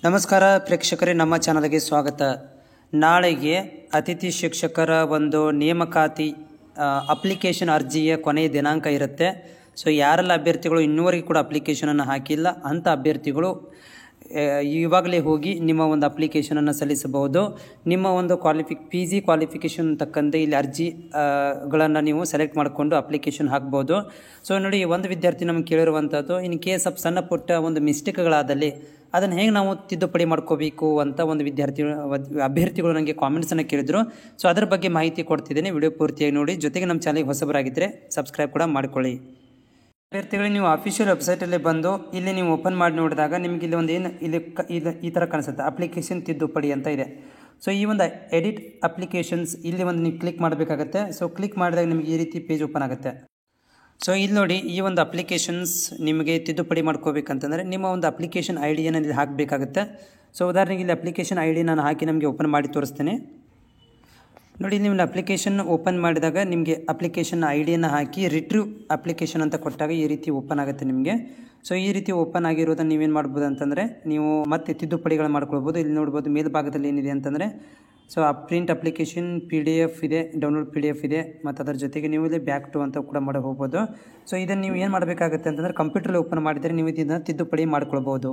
ನಮಸ್ಕಾರ ಪ್ರೇಕ್ಷಕರೇ, ನಮ್ಮ ಚಾನಲ್ಗೆ ಸ್ವಾಗತ. ನಾಳೆಗೆ ಅತಿಥಿ ಶಿಕ್ಷಕರ ಒಂದು ನೇಮಕಾತಿ ಅಪ್ಲಿಕೇಶನ್ ಅರ್ಜಿಯ ಕೊನೆಯ ದಿನಾಂಕ ಇರುತ್ತೆ. ಸೊ ಯಾರೆಲ್ಲ ಅಭ್ಯರ್ಥಿಗಳು ಇನ್ನೂವರೆಗೆ ಕೂಡ ಅಪ್ಲಿಕೇಶನನ್ನು ಹಾಕಿಲ್ಲ ಅಂಥ ಅಭ್ಯರ್ಥಿಗಳು ಇವಾಗಲೇ ಹೋಗಿ ನಿಮ್ಮ ಒಂದು ಅಪ್ಲಿಕೇಶನನ್ನು ಸಲ್ಲಿಸಬಹುದು. ನಿಮ್ಮ ಒಂದು PG ಕ್ವಾಲಿಫಿಕೇಷನ್ ತಕ್ಕಂತೆ ಇಲ್ಲಿ ಅರ್ಜಿಗಳನ್ನು ನೀವು ಸೆಲೆಕ್ಟ್ ಮಾಡಿಕೊಂಡು ಅಪ್ಲಿಕೇಶನ್ ಹಾಕ್ಬೋದು. ಸೊ ನೋಡಿ, ಒಂದು ವಿದ್ಯಾರ್ಥಿ ನಮಗೆ ಕೇಳಿರುವಂಥದ್ದು, ಇನ್ ಕೇಸ್ ಆಫ್ ಸಣ್ಣ ಪುಟ್ಟ ಒಂದು ಮಿಸ್ಟೇಕ್ಗಳಾದಲ್ಲಿ ಅದನ್ನು ಹೇಗೆ ನಾವು ತಿದ್ದುಪಡಿ ಮಾಡ್ಕೋಬೇಕು ಅಂತ ಒಂದು ಅಭ್ಯರ್ಥಿಗಳು ನನಗೆ ಕಾಮೆಂಟ್ಸನ್ನು ಕೇಳಿದರು. ಸೊ ಅದರ ಬಗ್ಗೆ ಮಾಹಿತಿ ಕೊಡ್ತಿದ್ದೇನೆ, ವಿಡಿಯೋ ಪೂರ್ತಿಯಾಗಿ ನೋಡಿ. ಜೊತೆಗೆ ನಮ್ಮ ಚಾನಲ್ಗೆ ಹೊಸಬರಾಗಿದ್ದರೆ ಸಬ್ಸ್ಕ್ರೈಬ್ ಕೂಡ ಮಾಡಿಕೊಳ್ಳಿ. ಅಭ್ಯರ್ಥಿಗಳು ನೀವು ಅಫಿಷಿಯಲ್ ವೆಬ್ಸೈಟಲ್ಲಿ ಬಂದು ಇಲ್ಲಿ ನೀವು ಓಪನ್ ಮಾಡಿ ನೋಡಿದಾಗ ನಿಮಗೆ ಇಲ್ಲಿ ಒಂದು ಈ ಥರ ಕಾಣಿಸುತ್ತೆ, ಅಪ್ಲಿಕೇಶನ್ ತಿದ್ದುಪಡಿ ಅಂತ ಇದೆ. ಸೊ ಈ ಒಂದು ಎಡಿಟ್ ಅಪ್ಲಿಕೇಶನ್ಸ್ ಇಲ್ಲಿ ಒಂದು ನೀವು ಕ್ಲಿಕ್ ಮಾಡಬೇಕಾಗತ್ತೆ. ಸೊ ಕ್ಲಿಕ್ ಮಾಡಿದಾಗ ನಿಮಗೆ ಈ ರೀತಿ ಪೇಜ್ ಓಪನ್ ಆಗುತ್ತೆ. ಸೊ ಇಲ್ಲಿ ನೋಡಿ, ಈ ಒಂದು ಅಪ್ಲಿಕೇಶನ್ಸ್ ನಿಮಗೆ ತಿದ್ದುಪಡಿ ಮಾಡ್ಕೋಬೇಕಂತಂದರೆ ನಿಮ್ಮ ಒಂದು ಅಪ್ಲಿಕೇಶನ್ ID-ಯನ್ನು ಇಲ್ಲಿ ಹಾಕಬೇಕಾಗುತ್ತೆ. ಸೊ ಉದಾಹರಣೆಗೆ ಇಲ್ಲಿ ಅಪ್ಲಿಕೇಶನ್ ID ನಾನು ಹಾಕಿ ನಮಗೆ ಓಪನ್ ಮಾಡಿ ತೋರಿಸ್ತೇನೆ. ನೋಡಿ, ನೀವು ಅಪ್ಲಿಕೇಶನ್ ಓಪನ್ ಮಾಡಿದಾಗ ನಿಮಗೆ ಅಪ್ಲಿಕೇಶನ್ ID-ಯನ್ನು ಹಾಕಿ ರಿಟ್ರೀವ್ ಅಪ್ಲಿಕೇಶನ್ ಅಂತ ಕೊಟ್ಟಾಗ ಈ ರೀತಿ ಓಪನ್ ಆಗುತ್ತೆ ನಿಮಗೆ. ಸೊ ಈ ರೀತಿ ಓಪನ್ ಆಗಿರೋದನ್ನು ನೀವೇನು ಮಾಡ್ಬೋದು ಅಂತಂದರೆ, ನೀವು ಮತ್ತೆ ತಿದ್ದುಪಡಿಗಳು ಮಾಡ್ಕೊಳ್ಬೋದು. ಇಲ್ಲಿ ನೋಡ್ಬೋದು ಮೇಲ್ಭಾಗದಲ್ಲಿ ಏನಿದೆ ಅಂತಂದರೆ, ಸೊ ಆ ಪ್ರಿಂಟ್ ಅಪ್ಲಿಕೇಶನ್ PDF ಇದೆ, ಡೌನ್ಲೋಡ್ PDF ಇದೆ, ಮತ್ತು ಅದರ ಜೊತೆಗೆ ನೀವು ಇಲ್ಲಿ ಬ್ಯಾಕ್ ಟು ಅಂತ ಕೂಡ ಮಾಡಿ ಹೋಗ್ಬೋದು. ಸೊ ಇದನ್ನು ನೀವು ಏನು ಮಾಡಬೇಕಾಗುತ್ತೆ ಅಂತಂದರೆ, ಕಂಪ್ಯೂಟ್ರಲ್ಲಿ ಓಪನ್ ಮಾಡಿದರೆ ನೀವು ಇದನ್ನು ತಿದ್ದುಪಡಿ ಮಾಡ್ಕೊಳ್ಬೋದು.